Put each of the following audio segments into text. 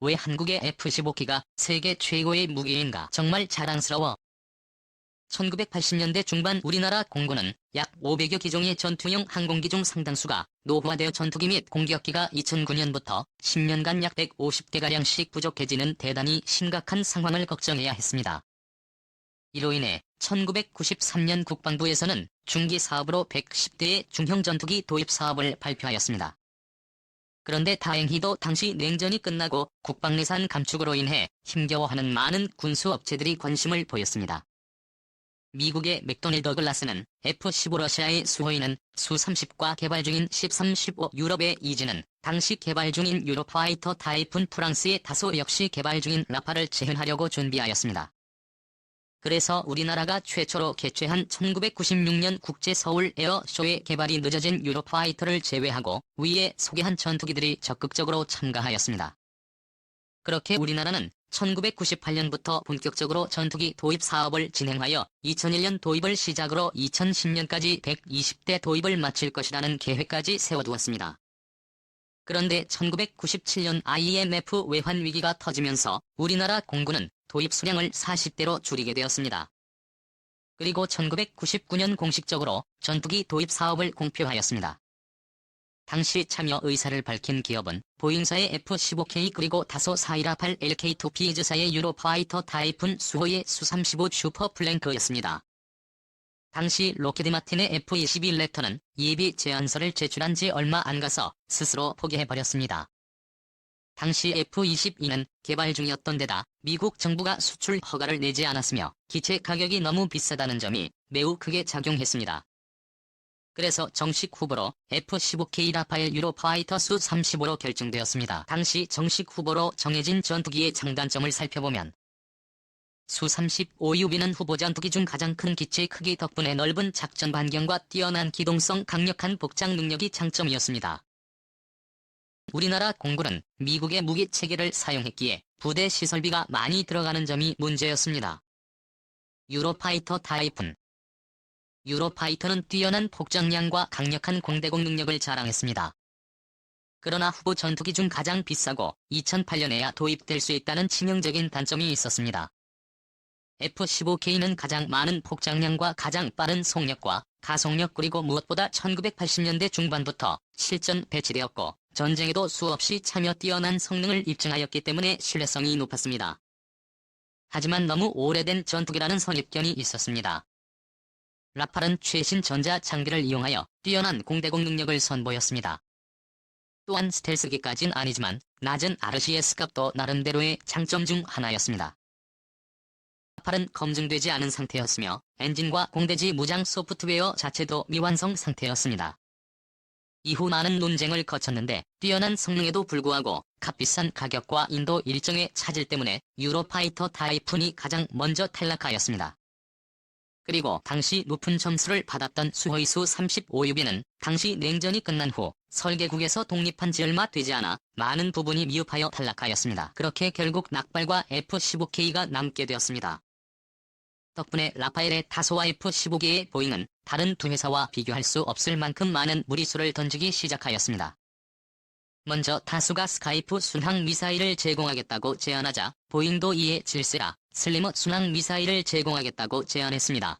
왜 한국의 F-15K가 세계 최고의 무기인가? 정말 자랑스러워. 1980년대 중반 우리나라 공군은 약 500여 기종의 전투용 항공기 중 상당수가 노후화되어 전투기 및 공격기가 2009년부터 10년간 약 150대가량씩 부족해지는 대단히 심각한 상황을 걱정해야 했습니다. 이로 인해 1993년 국방부에서는 중기 사업으로 110대의 중형 전투기 도입 사업을 발표하였습니다. 그런데 다행히도 당시 냉전이 끝나고 국방 예산 감축으로 인해 힘겨워하는 많은 군수업체들이 관심을 보였습니다. 미국의 맥도널드 더글라스는 F-15 러시아의 수호이는 수-30과 개발 중인 13-15 유럽의 이지는 당시 개발 중인 유로파이터 타입은 프랑스의 다소 역시 개발 중인 라파를 재현하려고 준비하였습니다. 그래서 우리나라가 최초로 개최한 1996년 국제 서울 에어쇼의 개발이 늦어진 유로파이터를 제외하고 위에 소개한 전투기들이 적극적으로 참가하였습니다. 그렇게 우리나라는 1998년부터 본격적으로 전투기 도입 사업을 진행하여 2001년 도입을 시작으로 2010년까지 120대 도입을 마칠 것이라는 계획까지 세워두었습니다. 그런데 1997년 IMF 외환 위기가 터지면서 우리나라 공군은 도입 수량을 40대로 줄이게 되었습니다. 그리고 1999년 공식적으로 전투기 도입 사업을 공표하였습니다. 당시 참여 의사를 밝힌 기업은 보잉사의 F-15K 그리고 다소 사이라팔 LK2P즈사의 유로파이터 타입은 수호의 수-35 슈퍼플랭크였습니다. 당시 로키드 마틴의 F-22 랩터는 예비 제안서를 제출한 지 얼마 안 가서 스스로 포기해버렸습니다. 당시 F-22는 개발 중이었던 데다 미국 정부가 수출 허가를 내지 않았으며 기체 가격이 너무 비싸다는 점이 매우 크게 작용했습니다. 그래서 정식 후보로 F-15K 라파엘 유로파이터 수-35로 결정되었습니다. 당시 정식 후보로 정해진 전투기의 장단점을 살펴보면 수-35UB는 후보 전투기 중 가장 큰 기체 크기 덕분에 넓은 작전 반경과 뛰어난 기동성 강력한 복장 능력이 장점이었습니다. 우리나라 공군은 미국의 무기 체계를 사용했기에 부대 시설비가 많이 들어가는 점이 문제였습니다. 유로파이터는 뛰어난 폭정량과 강력한 공대공 능력을 자랑했습니다. 그러나 후보 전투기 중 가장 비싸고 2008년에야 도입될 수 있다는 치명적인 단점이 있었습니다. F-15K는 가장 많은 폭장량과 가장 빠른 속력과 가속력 그리고 무엇보다 1980년대 중반부터 실전 배치되었고 전쟁에도 수없이 참여 뛰어난 성능을 입증하였기 때문에 신뢰성이 높았습니다. 하지만 너무 오래된 전투기라는 선입견이 있었습니다. 라팔은 최신 전자 장비를 이용하여 뛰어난 공대공 능력을 선보였습니다. 또한 스텔스기까진 아니지만 낮은 RCS 값도 나름대로의 장점 중 하나였습니다. 라팔은 검증되지 않은 상태였으며 엔진과 공대지 무장 소프트웨어 자체도 미완성 상태였습니다. 이후 많은 논쟁을 거쳤는데 뛰어난 성능에도 불구하고 값비싼 가격과 인도 일정의 차질 때문에 유로파이터 타이푼이 가장 먼저 탈락하였습니다. 그리고 당시 높은 점수를 받았던 수호의 수-35UB는 당시 냉전이 끝난 후 설계국에서 독립한 지 얼마 되지 않아 많은 부분이 미흡하여 탈락하였습니다. 그렇게 결국 낙발과 F-15K가 남게 되었습니다. 덕분에 라파엘의 다소와 F-15K의 보잉은 다른 두 회사와 비교할 수 없을 만큼 많은 무리수를 던지기 시작하였습니다. 먼저 다수가 스카이프 순항 미사일을 제공하겠다고 제안하자 보잉도 이에 질세라 슬리머 순항 미사일을 제공하겠다고 제안했습니다.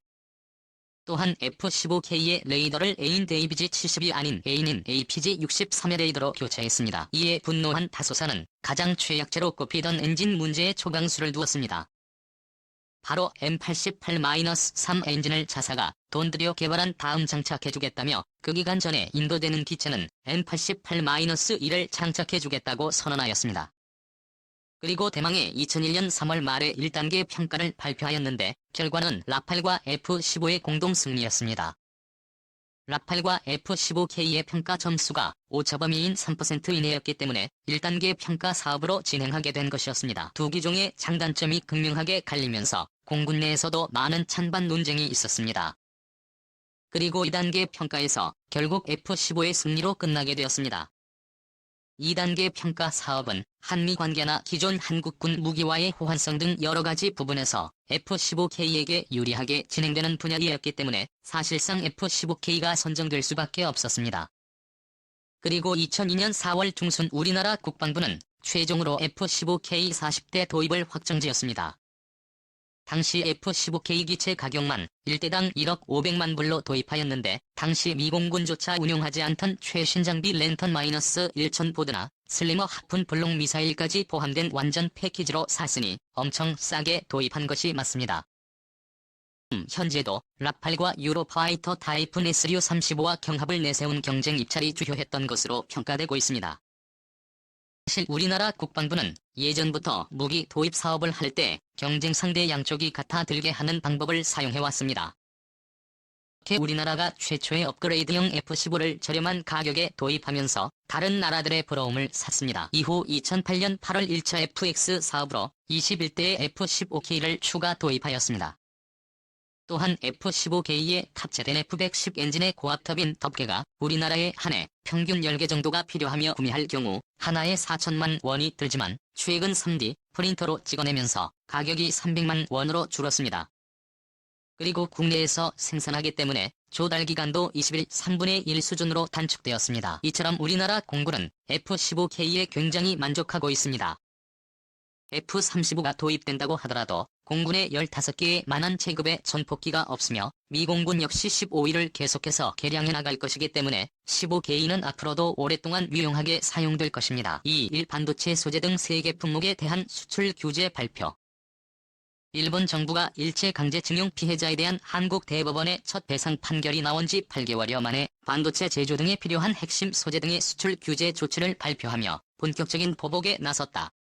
또한 F-15K의 레이더를 에인 데이비지 70이 아닌 에인인 APG-63의 레이더로 교체했습니다. 이에 분노한 다소사는 가장 최약체로 꼽히던 엔진 문제에 초강수를 두었습니다. 바로 M88-3 엔진을 자사가 돈 들여 개발한 다음 장착해주겠다며 그 기간 전에 인도되는 기체는 M88-1을 장착해주겠다고 선언하였습니다. 그리고 대망의 2001년 3월 말에 1단계 평가를 발표하였는데 결과는 라팔과 F-15의 공동 승리였습니다. 라팔과 F-15K의 평가 점수가 오차범위인 3% 이내였기 때문에 1단계 평가 사업으로 진행하게 된 것이었습니다. 두 기종의 장단점이 극명하게 갈리면서 공군 내에서도 많은 찬반 논쟁이 있었습니다. 그리고 2단계 평가에서 결국 F-15의 승리로 끝나게 되었습니다. 2단계 평가 사업은 한미 관계나 기존 한국군 무기와의 호환성 등 여러 가지 부분에서 F-15K에게 유리하게 진행되는 분야이었기 때문에 사실상 F-15K가 선정될 수밖에 없었습니다. 그리고 2002년 4월 중순 우리나라 국방부는 최종으로 F-15K 40대 도입을 확정지었습니다. 당시 F-15K 기체 가격만 1대당 1억 500만 불로 도입하였는데 당시 미공군조차 운용하지 않던 최신 장비 랜턴-1000 보드나 슬리머 하푼 블록 미사일까지 포함된 완전 패키지로 샀으니 엄청 싸게 도입한 것이 맞습니다. 현재도 라팔과 유로파이터 타이푼 SU-35와 경합을 내세운 경쟁 입찰이 주요했던 것으로 평가되고 있습니다. 사실 우리나라 국방부는 예전부터 무기 도입 사업을 할 때 경쟁 상대 양쪽이 같아 들게 하는 방법을 사용해왔습니다. 이렇게 우리나라가 최초의 업그레이드형 F-15를 저렴한 가격에 도입하면서 다른 나라들의 부러움을 샀습니다. 이후 2008년 8월 1차 FX 사업으로 21대의 F-15K를 추가 도입하였습니다. 또한 F-15K에 탑재된 F-110 엔진의 고압 터빈 덮개가 우리나라에 한 해 평균 10개 정도가 필요하며 구매할 경우 하나에 4천만 원이 들지만 최근 3D 프린터로 찍어내면서 가격이 300만 원으로 줄었습니다. 그리고 국내에서 생산하기 때문에 조달 기간도 20일 3분의 1 수준으로 단축되었습니다. 이처럼 우리나라 공군은 F-15K에 굉장히 만족하고 있습니다. F-35가 도입된다고 하더라도 공군에 15개의 만한 체급의 전폭기가 없으며 미공군 역시 15위를 계속해서 개량해 나갈 것이기 때문에 15K는 앞으로도 오랫동안 유용하게 사용될 것입니다. 2. 반도체 소재 등 3개 품목에 대한 수출 규제 발표. 일본 정부가 일제강제징용 피해자에 대한 한국 대법원의 첫 배상 판결이 나온 지 8개월여 만에 반도체 제조 등에 필요한 핵심 소재 등의 수출 규제 조치를 발표하며 본격적인 보복에 나섰다.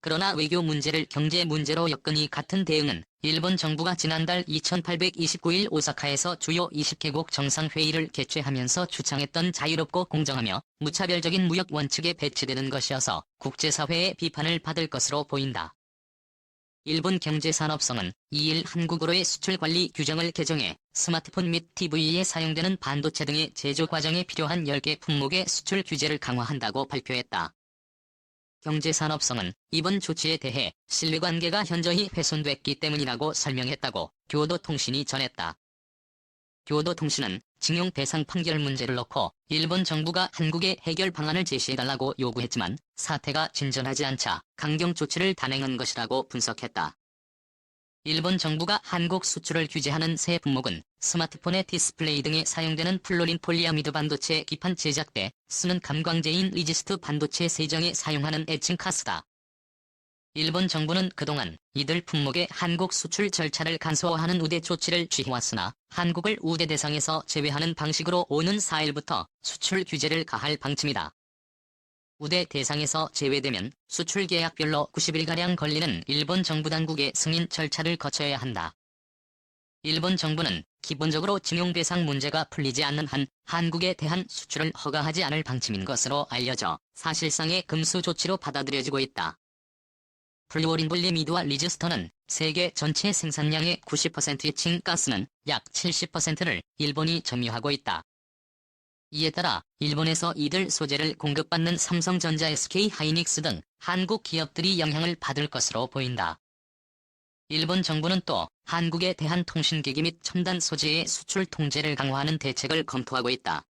그러나 외교 문제를 경제 문제로 엮으니 같은 대응은 일본 정부가 지난달 2829일 오사카에서 주요 20개국 정상회의를 개최하면서 주창했던 자유롭고 공정하며 무차별적인 무역 원칙에 배치되는 것이어서 국제사회의 비판을 받을 것으로 보인다. 일본 경제산업성은 2일 한국으로의 수출관리 규정을 개정해 스마트폰 및 TV에 사용되는 반도체 등의 제조 과정에 필요한 10개 품목의 수출 규제를 강화한다고 발표했다. 경제산업성은 이번 조치에 대해 신뢰관계가 현저히 훼손됐기 때문이라고 설명했다고 교도통신이 전했다. 교도통신은 징용 배상 판결 문제를 놓고 일본 정부가 한국에 해결 방안을 제시해달라고 요구했지만 사태가 진전하지 않자 강경 조치를 단행한 것이라고 분석했다. 일본 정부가 한국 수출을 규제하는 새 품목은 스마트폰의 디스플레이 등에 사용되는 플로린 폴리아미드 반도체 기판 제작 때 쓰는 감광제인 리지스트 반도체 세정에 사용하는 에칭가스다. 일본 정부는 그동안 이들 품목의 한국 수출 절차를 간소화하는 우대 조치를 취해왔으나 한국을 우대 대상에서 제외하는 방식으로 오는 4일부터 수출 규제를 가할 방침이다. 우대 대상에서 제외되면 수출 계약별로 90일가량 걸리는 일본 정부 당국의 승인 절차를 거쳐야 한다. 일본 정부는 기본적으로 징용배상 문제가 풀리지 않는 한 한국에 대한 수출을 허가하지 않을 방침인 것으로 알려져 사실상의 금수 조치로 받아들여지고 있다. 플루오린 폴리미드와 리지스터는 세계 전체 생산량의 90%의 칭가스는 약 70%를 일본이 점유하고 있다. 이에 따라 일본에서 이들 소재를 공급받는 삼성전자, SK하이닉스 등 한국 기업들이 영향을 받을 것으로 보인다. 일본 정부는 또 한국에 대한 통신기기 및 첨단 소재의 수출 통제를 강화하는 대책을 검토하고 있다.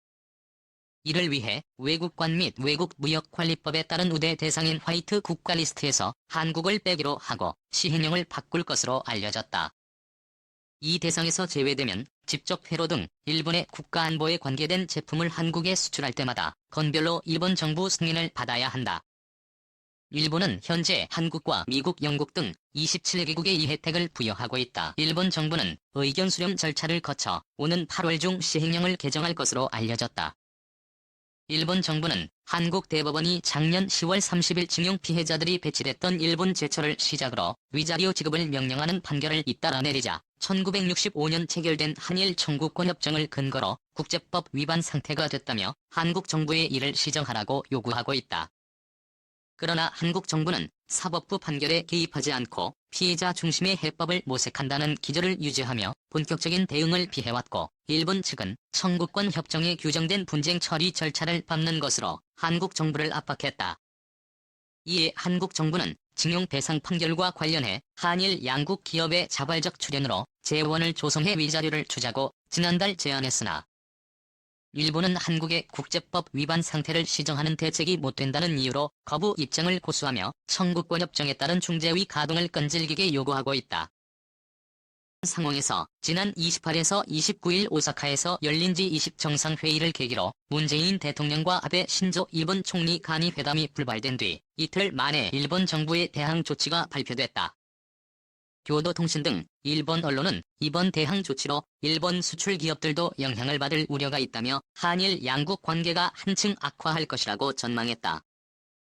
이를 위해 외국관 및 외국무역관리법에 따른 우대 대상인 화이트 국가 리스트에서 한국을 빼기로 하고 시행령을 바꿀 것으로 알려졌다. 이 대상에서 제외되면 직접 회로 등 일본의 국가안보에 관계된 제품을 한국에 수출할 때마다 건별로 일본 정부 승인을 받아야 한다. 일본은 현재 한국과 미국, 영국 등 27개국에 이 혜택을 부여하고 있다. 일본 정부는 의견 수렴 절차를 거쳐 오는 8월 중 시행령을 개정할 것으로 알려졌다. 일본 정부는 한국 대법원이 작년 10월 30일 징용 피해자들이 배치됐던 일본 제철을 시작으로 위자료 지급을 명령하는 판결을 잇따라 내리자 1965년 체결된 한일 청구권 협정을 근거로 국제법 위반 상태가 됐다며 한국 정부에 이를 시정하라고 요구하고 있다. 그러나 한국 정부는 사법부 판결에 개입하지 않고 피해자 중심의 해법을 모색한다는 기조를 유지하며 본격적인 대응을 피해왔고 일본 측은 청구권 협정에 규정된 분쟁 처리 절차를 밟는 것으로 한국 정부를 압박했다. 이에 한국 정부는 징용 배상 판결과 관련해 한일 양국 기업의 자발적 출연으로 재원을 조성해 위자료를 주자고 지난달 제안했으나 일본은 한국의 국제법 위반 상태를 시정하는 대책이 못 된다는 이유로 거부 입장을 고수하며 청구권 협정에 따른 중재의 가동을 끈질기게 요구하고 있다. 상황에서 지난 28에서 29일 오사카에서 열린 G20 정상회의를 계기로 문재인 대통령과 아베 신조 일본 총리 간이 회담이 불발된 뒤 이틀 만에 일본 정부의 대항 조치가 발표됐다. 교도통신 등 일본 언론은 이번 대항 조치로 일본 수출 기업들도 영향을 받을 우려가 있다며 한일 양국 관계가 한층 악화할 것이라고 전망했다.